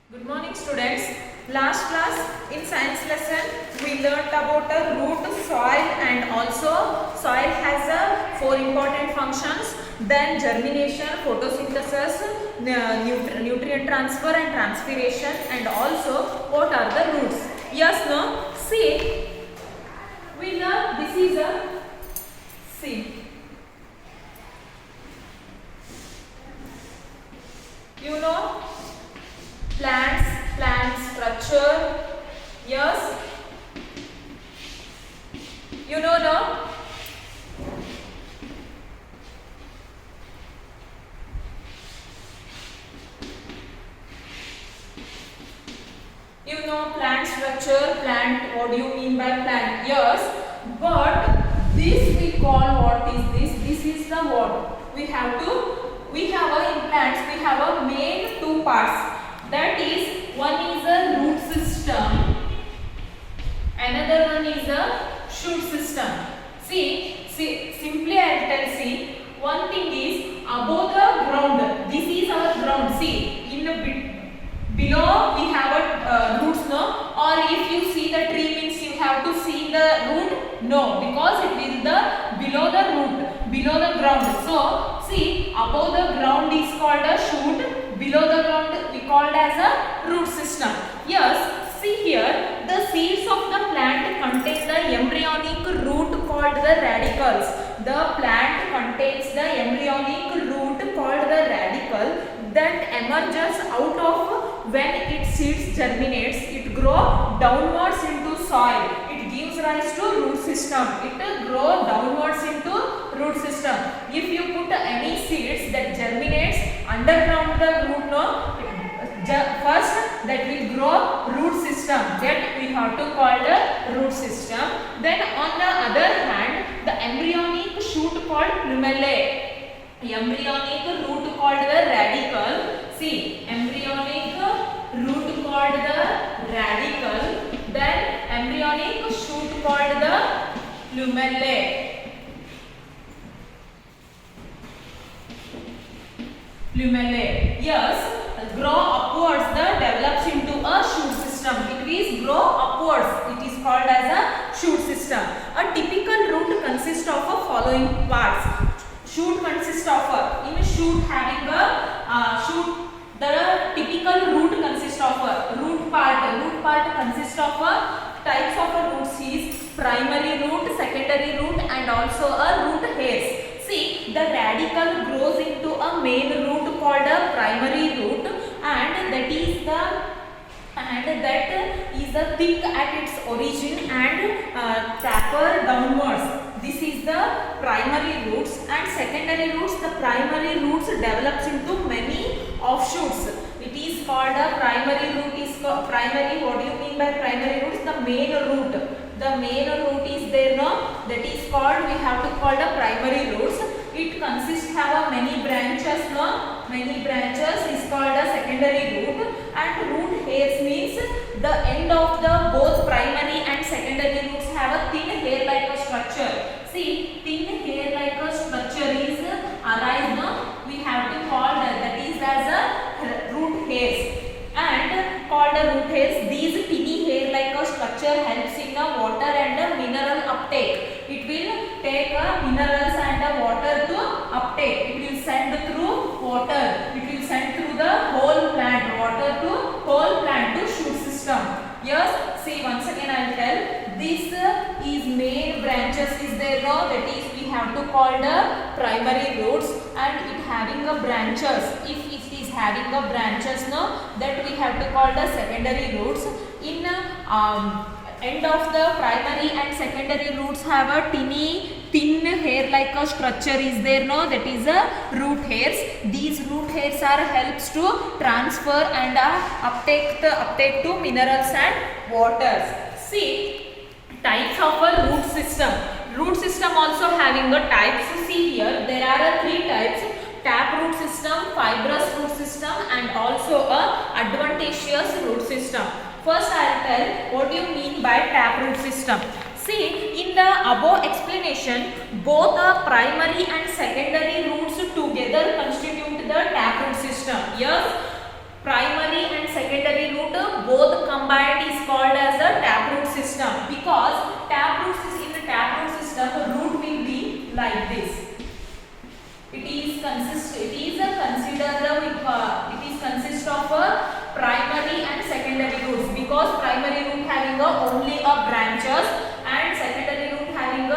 Good morning students. Last class in science lesson we learnt about a root, soil and also soil has four important functions. Then germination, photosynthesis, nutrient transfer and transpiration, and also what are the roots. Yes, no? See, we learn this is a seed. You know plant structure. Yes, you know no? You know plant structure, plant, what do you mean by plant? Yes, but this we call, what is this? This is the what? We have in plants, we have a main two parts. That is, one is a root system, another one is a shoot system. See, simply I will tell, see, one thing is above the ground, this is our ground. See, in a bit below we have a roots, no? Or if you see the tree means you have to see the root? No, because it is the below the root, below the ground. So, see, above the ground is called a shoot, below the ground we called as a root system. Yes, see here, the seeds of the plant contain the embryonic root called the radicals. The plant contains the embryonic root called the radical that emerges out of when its seeds germinates. It grows downwards into soil. It gives rise to root system. It grows downwards into root system. If you put any seeds that germinates underground the root, no, first that will grow root system, that we have to call the root system. Then on the other hand, the embryonic shoot called plumelle, embryonic root called the radical. See, embryonic root called the radical, then embryonic shoot called the plumelle. Plumelle. Yes, grow upwards, the develops into a shoot system. It is grow upwards. It is called as a shoot system. A typical root consists of the following parts. Shoot consists of in shoot having a shoot. The typical root consists of a root part. Root part consists of types of roots is primary root, secondary root, and also a root hairs. See, the radical grows into a main root called a primary root, and that is the thick at its origin and taper downwards. This is the primary roots, and secondary roots, the primary roots develops into many offshoots. It is called a primary root is called primary. What do you mean by primary roots? The main root. The main root is there, no? That is called, we have to call the primary roots. It consists have a many branches, no? Many branches is called a secondary root, and root hairs means the end of the both primary and secondary roots have a thin hair like a structure. See, thin hair like a structure is arise, no? We have to call that is as a root hairs, and called a root hairs. These tiny hair like a structure helps in a water and a mineral uptake. It will take minerals and water to uptake. It will send through water. It will send through the whole plant, water to whole plant to shoot system. Yes, see, once again I will tell, this is main branches is there, no? That is, we have to call the primary roots, and it having a branches. If it is having a branches, no, that we have to call the secondary roots. In end of the primary and secondary roots have a thin hair like a structure is there, no? That is a root hairs. These root hairs are helps to transfer and uptake to minerals and waters. See, types of a root system. Root system also having a types. See here, there are three types: tap root system, fibrous root system, and also a adventitious root system. First I will tell what you mean by tap root system. See, in the above explanation, both the primary and secondary roots together constitute the taproot system. Yes, primary and secondary both combined is called as a taproot system, because in the taproot system the root will be like this. It is consist of a primary and secondary roots, because primary root having only a branches and secondary root having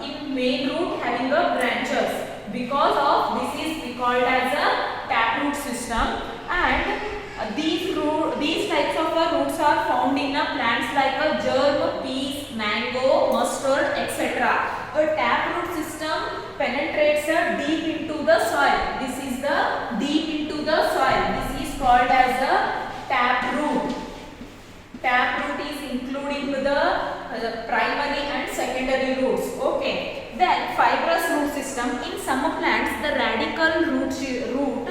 in main root having a branches. Because of this is we called as a taproot system, and these types of roots are found in plants like a germ, peas, mango, mustard, etc. A taproot system penetrates deep into the soil. This is the deep into the soil. This is called as a taproot. Taproot is including the primary and secondary roots. Okay. Then fibrous root system. In some plants, the radical root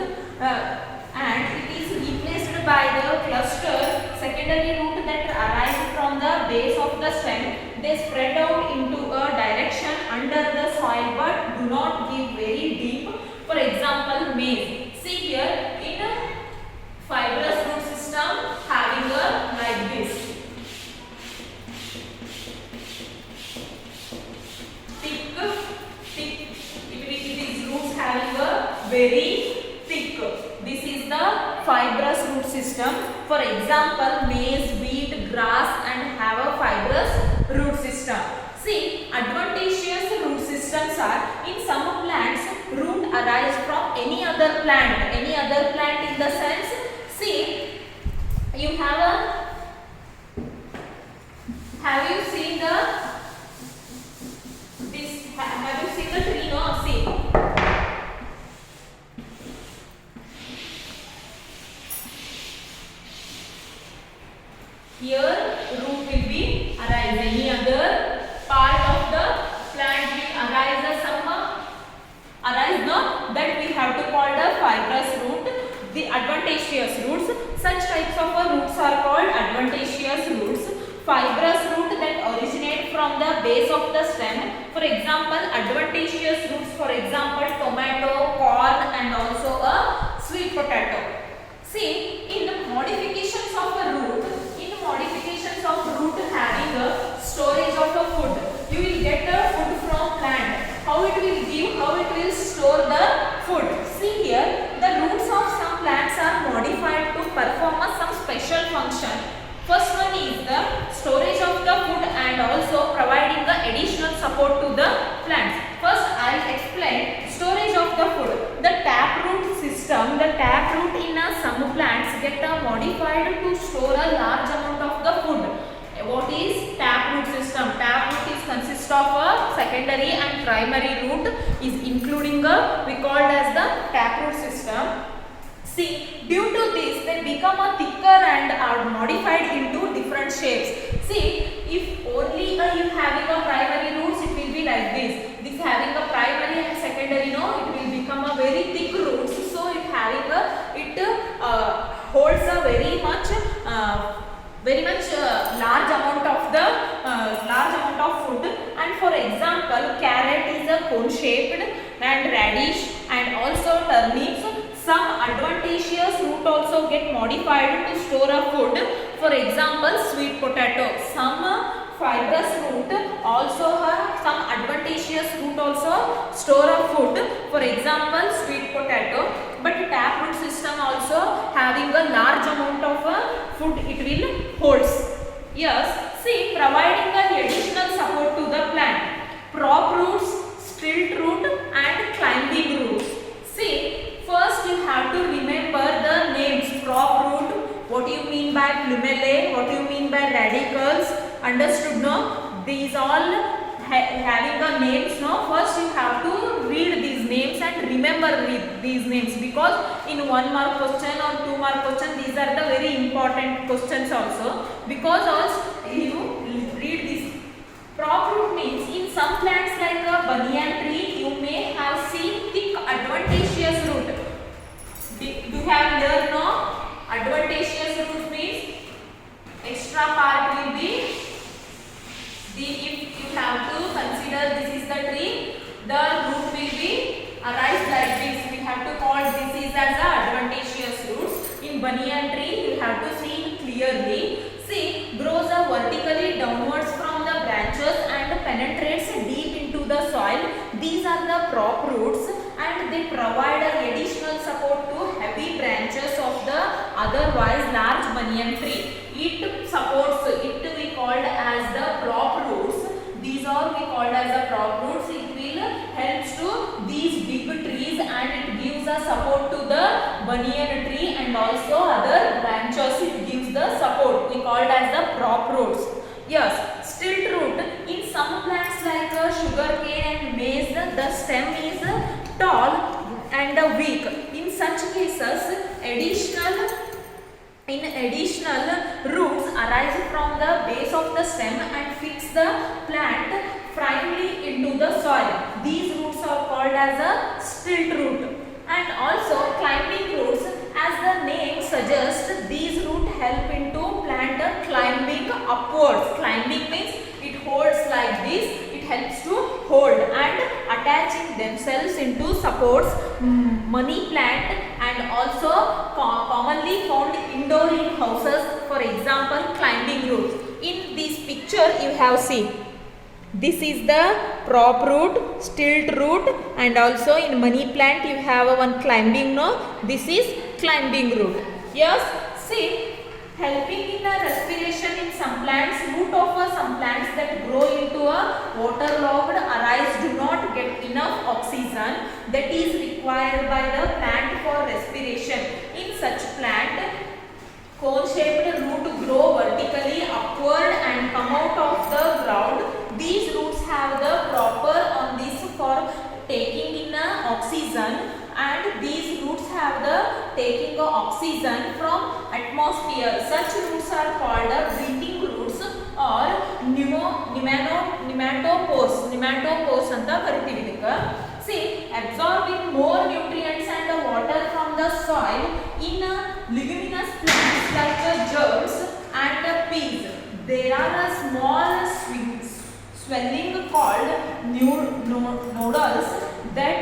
and it is replaced by the cluster secondary root that arise from the base of the stem. They spread out into a direction under the soil but do not give very deep. For example, maize. See here, in a fibrous root system having a like this. These roots having a very thick. This is the fibrous root system. For example, maize, wheat, grass, and have a fibrous root system. See, advantageous root systems are in some plants root arise from any other plant. Any other plant in the sense, see, you have you seen the have you seen the tree? No, see. Here root will be arise. Any other part of the plant will arise arise no, that we have to call the fibrous root. The adventitious roots. Such types of roots are called adventitious roots. Fibrous root that originate from the base of the stem. For example, adventitious roots, for example, tomato, corn, and also a sweet potato. See, in the modifications of a root, having a storage of a food, you will get a food from plant. How it will store the food. See here, the roots of some plants are modified to perform some special function. First one is the storage of the food and also providing the additional support to the plants. First I will explain storage of the food. The taproot system, the taproot in some plants get modified to store a large amount of the food. What is taproot system? Taproot is consist of a secondary and primary root is including we called as the taproot system. See, due to this they become a thicker and are modified into different shapes. See, if only you having a primary roots, it will be like this. This having a primary and secondary, no, it will become a very thick roots. So it having holds a very much large amount of food. And for example, carrot is a cone shaped, and radish and also turnips. Some adventitious root also get modified to store a food. For example, sweet potato. Some fibrous root also have some adventitious root also store a food. For example, sweet potato. But taproot system also having a large amount of food it will holds. Yes, see, providing an additional support to the plant. Prop roots, stilt root, and climbing roots. See, first you have to remember the names. Prop root, what do you mean by plumellae, what do you mean by radicals, understood no? These all having the names, no? First you have to read these names and remember these names, because in 1 mark question or 2 mark question these are the very important questions also, because also you read this. Prop root means in some plants like a banyan tree you may have seen thick adventitious root. Do you have learned no? Adventitious root means extra part will be if you have to consider this is the tree, the root will be arise like this. We have to call this is as a adventitious roots. In banyan tree you have to clearly. See, grows up vertically downwards from the branches and penetrates deep into the soil. These are the prop roots and they provide additional support to heavy branches of the otherwise large banyan tree. It supports, it we called as the prop roots. These are we called as the prop roots. It will helps to these big trees and it gives a support to the banyan tree and also other branches. It gives the support. We called as the prop roots. Yes, stilt root. In some plants like sugar cane and maize, the stem is tall and weak. In such cases, additional roots arise from the base of the stem and fix the plant firmly into the soil. These roots are called as a stilt root. And also climbing roots, as the name suggests, these roots help into plant climbing upwards. Climbing means it holds like this. It helps to hold and attaching themselves into supports money plant and also commonly found indoor in houses. For example, climbing roots. In this picture you have seen, this is the prop root, stilt root, and also in money plant you have one climbing no. This is climbing root. Yes, see, helping in the respiration in some plants. Root of some plants that grow into a waterlogged areas do not get enough oxygen that is required by the plant for respiration. In such plant, cone-shaped root grow vertically upward and come out of the ground. These roots have the proper on this for taking in oxygen, and these roots have the taking oxygen from atmosphere. Such roots are called breathing roots or nematopores. Nematopores anta kariತೀವಿ ಇದಕ್ಕೆ. See, absorbing more nutrients and water from the soil in leguminous plants like germs and peas. There are a small swelling called nodules that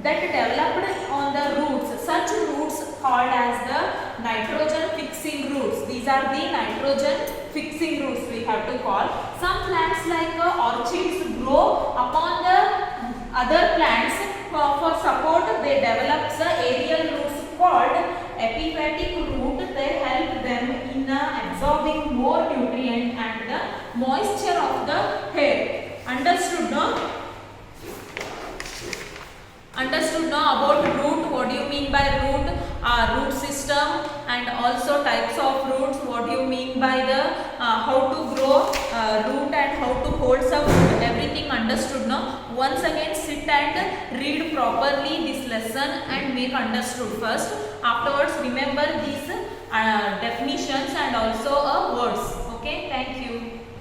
developed on the roots. Such roots called as the nitrogen fixing roots. These are the nitrogen fixing roots we have to call. Some plants like orchids grow upon the other plants. For support they develop the aerial roots called epiphytic root. They help them in absorbing more nutrient and the moisture of the hair. Understood, no? Understood now about root? What do you mean by root? Root system and also types of roots. What do you mean by the how to grow root and how to hold some root? Everything understood now? Once again sit and read properly this lesson and make understood first. Afterwards remember these definitions and also words. Okay, thank you.